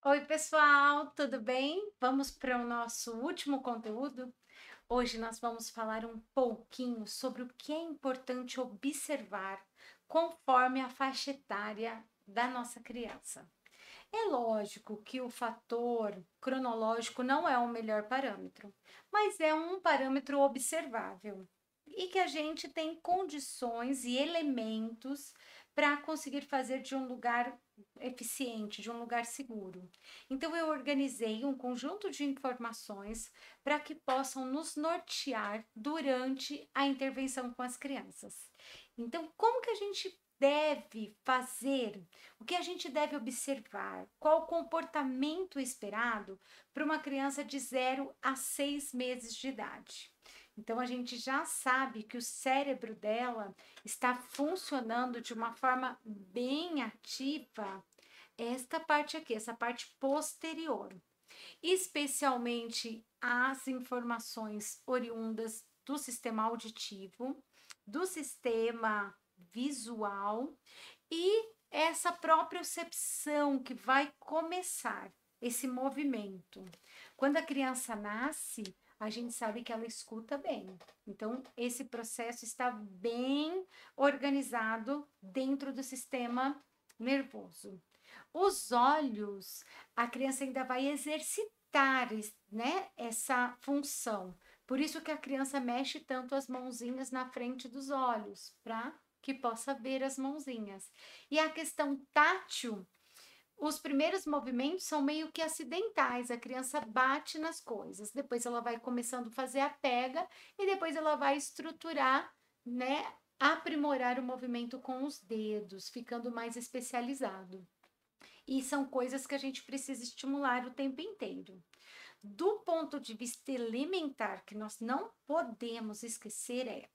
Oi, pessoal, tudo bem? Vamos para o nosso último conteúdo. Hoje nós vamos falar um pouquinho sobre o que é importante observar conforme a faixa etária da nossa criança. É lógico que o fator cronológico não é o melhor parâmetro, mas é um parâmetro observável e que a gente tem condições e elementos para conseguir fazer de um lugar eficiente, de um lugar seguro. Então, eu organizei um conjunto de informações para que possam nos nortear durante a intervenção com as crianças. Então, como que a gente deve fazer? O que a gente deve observar? Qual o comportamento esperado para uma criança de 0 a 6 meses de idade? Então, a gente já sabe que o cérebro dela está funcionando de uma forma bem ativa, esta parte aqui, essa parte posterior, especialmente as informações oriundas do sistema auditivo, do sistema visual e essa propriocepção que vai começar esse movimento. Quando a criança nasce, a gente sabe que ela escuta bem. Então, esse processo está bem organizado dentro do sistema nervoso. Os olhos, a criança ainda vai exercitar, né, essa função. Por isso que a criança mexe tanto as mãozinhas na frente dos olhos, para que possa ver as mãozinhas. E a questão tátil, os primeiros movimentos são meio que acidentais, a criança bate nas coisas, depois ela vai começando a fazer a pega e depois ela vai estruturar, né, aprimorar o movimento com os dedos, ficando mais especializado. E são coisas que a gente precisa estimular o tempo inteiro. Do ponto de vista elementar, que nós não podemos esquecer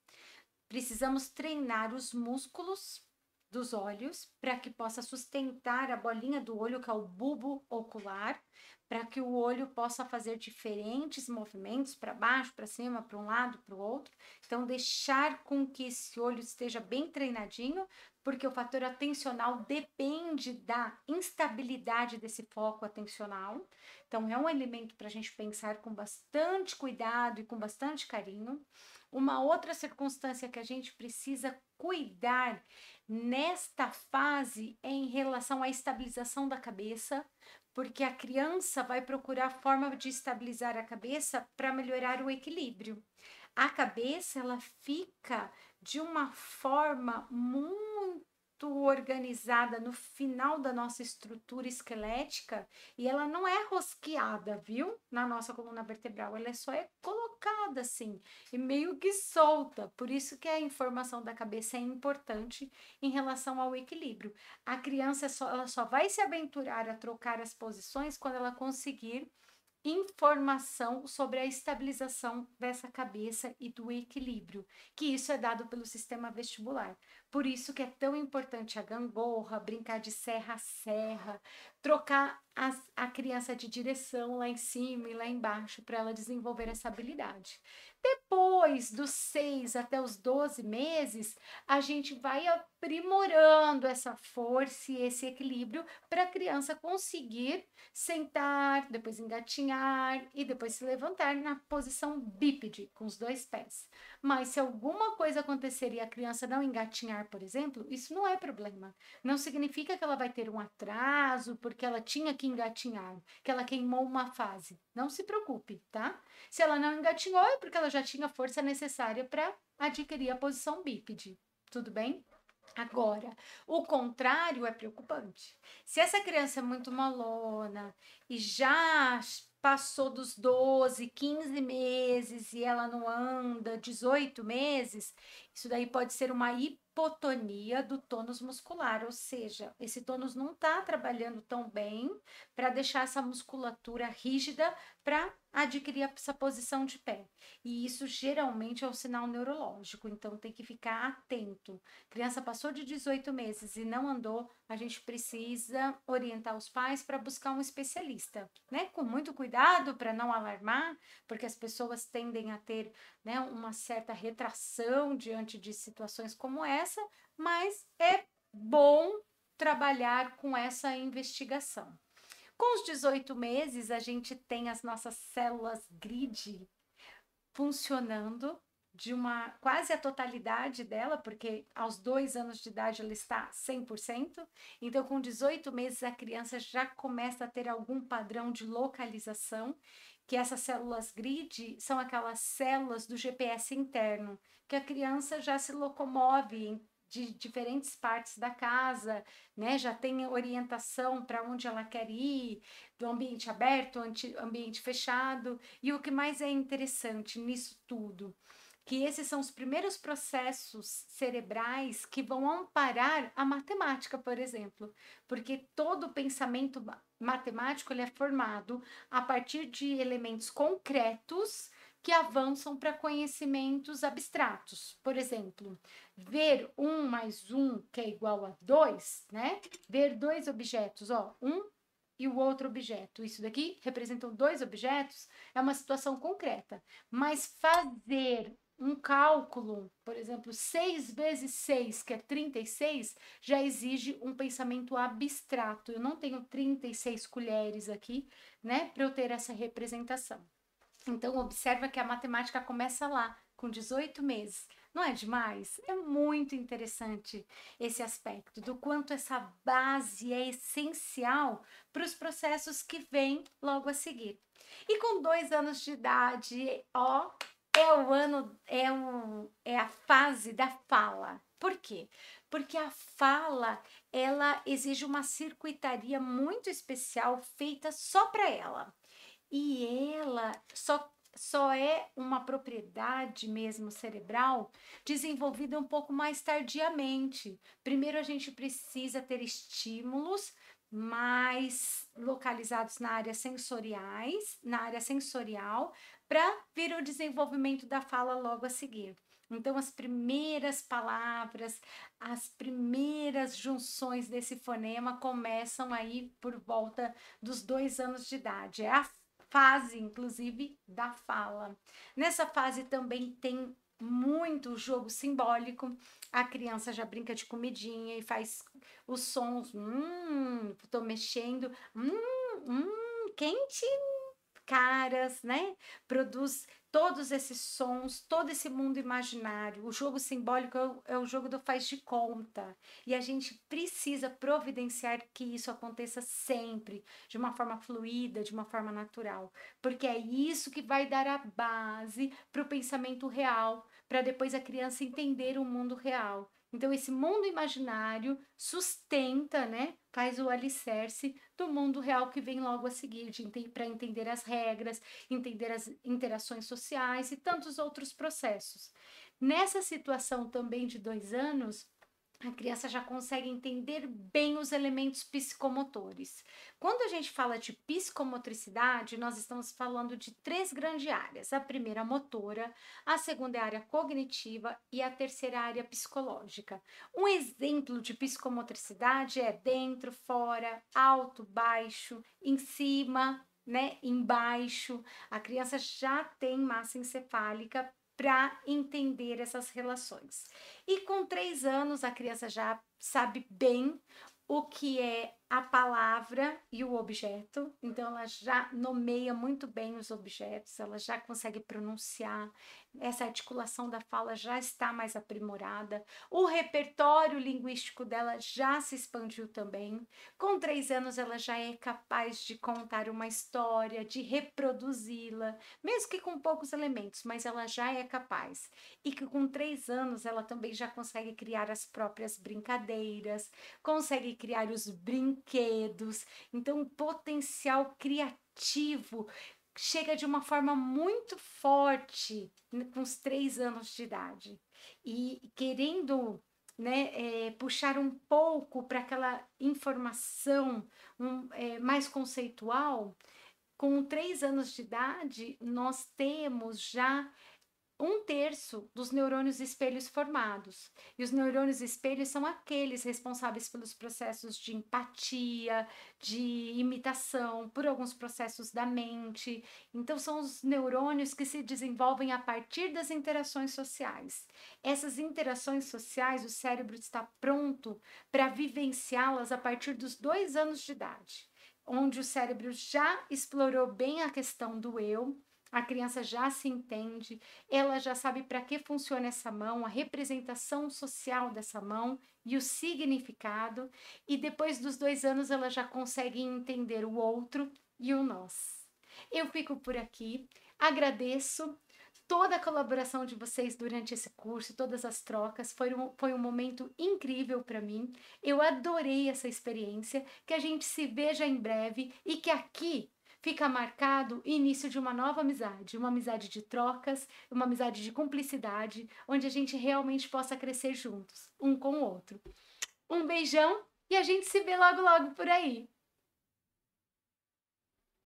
precisamos treinar os músculos dos olhos para que possa sustentar a bolinha do olho, que é o bulbo ocular, para que o olho possa fazer diferentes movimentos para baixo, para cima, para um lado, para o outro. Então, deixar com que esse olho esteja bem treinadinho, porque o fator atencional depende da instabilidade desse foco atencional. Então, é um elemento para a gente pensar com bastante cuidado e com bastante carinho. Uma outra circunstância que a gente precisa cuidar nesta fase é em relação à estabilização da cabeça, porque a criança vai procurar forma de estabilizar a cabeça para melhorar o equilíbrio. A cabeça ela fica de uma forma muito organizada no final da nossa estrutura esquelética e ela não é rosqueada, viu? Na nossa coluna vertebral, ela só é colocada assim e meio que solta. Por isso que a informação da cabeça é importante em relação ao equilíbrio. A criança ela só vai se aventurar a trocar as posições quando ela conseguir informação sobre a estabilização dessa cabeça e do equilíbrio, que isso é dado pelo sistema vestibular. Por isso que é tão importante a gangorra, brincar de serra a serra, trocar a criança de direção lá em cima e lá embaixo para ela desenvolver essa habilidade. Depois dos 6 até os 12 meses, a gente vai aprimorando essa força e esse equilíbrio para a criança conseguir sentar, depois engatinhar e depois se levantar na posição bípede, com os dois pés. Mas se alguma coisa acontecer e a criança não engatinhar, por exemplo, isso não é problema. Não significa que ela vai ter um atraso porque ela tinha que engatinhar, que ela queimou uma fase. Não se preocupe, tá? Se ela não engatinhou, é porque ela já tinha força necessária para adquirir a posição bípede. Tudo bem? Agora, o contrário é preocupante. Se essa criança é muito molona e já passou dos 12, 15 meses e ela não anda 18 meses, isso daí pode ser uma hipotonia do tônus muscular, ou seja, esse tônus não está trabalhando tão bem para deixar essa musculatura rígida para adquirir essa posição de pé. E isso geralmente é um sinal neurológico, então tem que ficar atento. Criança passou de 18 meses e não andou, a gente precisa orientar os pais para buscar um especialista, né? Com muito cuidado para não alarmar, porque as pessoas tendem a ter, né, uma certa retração diante de situações como essa, mas é bom trabalhar com essa investigação. Com os 18 meses, a gente tem as nossas células grid funcionando de uma quase a totalidade dela, porque aos 2 anos de idade ela está 100%. Então, com 18 meses, a criança já começa a ter algum padrão de localização, que essas células grid são aquelas células do GPS interno, que a criança já se locomove de diferentes partes da casa, né? Já tem orientação para onde ela quer ir, do ambiente aberto, ambiente fechado. E o que mais é interessante nisso tudo, que esses são os primeiros processos cerebrais que vão amparar a matemática, por exemplo, porque todo o pensamento matemático ele é formado a partir de elementos concretos que avançam para conhecimentos abstratos. Por exemplo, ver 1 mais 1 que é igual a 2, né? Ver dois objetos, ó, um e o outro objeto. Isso daqui representam dois objetos, é uma situação concreta. Mas fazer um cálculo, por exemplo, 6 vezes 6, que é 36, já exige um pensamento abstrato. Eu não tenho 36 colheres aqui, né, para eu ter essa representação. Então, observa que a matemática começa lá, com 18 meses. Não é demais? É muito interessante esse aspecto, do quanto essa base é essencial para os processos que vêm logo a seguir. E com 2 anos de idade, ó, é a fase da fala. Por quê? Porque a fala, ela exige uma circuitaria muito especial feita só para ela. E ela só é uma propriedade mesmo cerebral desenvolvida um pouco mais tardiamente. Primeiro a gente precisa ter estímulos mais localizados na área sensorial, para vir o desenvolvimento da fala logo a seguir. Então, as primeiras palavras, as primeiras junções desse fonema começam aí por volta dos 2 anos de idade. É a fase, inclusive, da fala. Nessa fase também tem muito jogo simbólico. A criança já brinca de comidinha e faz os sons, tô mexendo, quente, caras, né? Produz todos esses sons, todo esse mundo imaginário. O jogo simbólico é o jogo do faz de conta. E a gente precisa providenciar que isso aconteça sempre, de uma forma fluida, de uma forma natural. Porque é isso que vai dar a base para o pensamento real, para depois a criança entender o mundo real. Então, esse mundo imaginário sustenta, né? Faz o alicerce do mundo real que vem logo a seguir, para entender as regras, entender as interações sociais e tantos outros processos. Nessa situação também de 2 anos, a criança já consegue entender bem os elementos psicomotores. Quando a gente fala de psicomotricidade, nós estamos falando de 3 grandes áreas. A primeira, a motora, a segunda é a área cognitiva e a terceira, a área psicológica. Um exemplo de psicomotricidade é dentro, fora, alto, baixo, em cima, né, embaixo. A criança já tem massa encefálica para entender essas relações. E com 3 anos, a criança já sabe bem o que é a palavra e o objeto, então ela já nomeia muito bem os objetos, ela já consegue pronunciar, essa articulação da fala já está mais aprimorada, o repertório linguístico dela já se expandiu também. Com 3 anos, ela já é capaz de contar uma história, de reproduzi-la, mesmo que com poucos elementos, mas ela já é capaz. E que com 3 anos, ela também já consegue criar as próprias brincadeiras, consegue criar os brinquedos. Então, o potencial criativo chega de uma forma muito forte com os 3 anos de idade. E querendo, né, puxar um pouco para aquela informação mais conceitual, com 3 anos de idade, nós temos já 1/3 dos neurônios espelhos formados. E os neurônios espelhos são aqueles responsáveis pelos processos de empatia, de imitação, por alguns processos da mente. Então, são os neurônios que se desenvolvem a partir das interações sociais. Essas interações sociais, o cérebro está pronto para vivenciá-las a partir dos 2 anos de idade. onde o cérebro já explorou bem a questão do eu, a criança já se entende, ela já sabe para que funciona essa mão, a representação social dessa mão e o significado, e depois dos 2 anos ela já consegue entender o outro e o nós. Eu fico por aqui, agradeço toda a colaboração de vocês durante esse curso, todas as trocas, foi um momento incrível para mim. Eu adorei essa experiência, que a gente se veja em breve e que aqui fica marcado o início de uma amizade de trocas, uma amizade de cumplicidade, onde a gente realmente possa crescer juntos, um com o outro. Um beijão e a gente se vê logo logo por aí.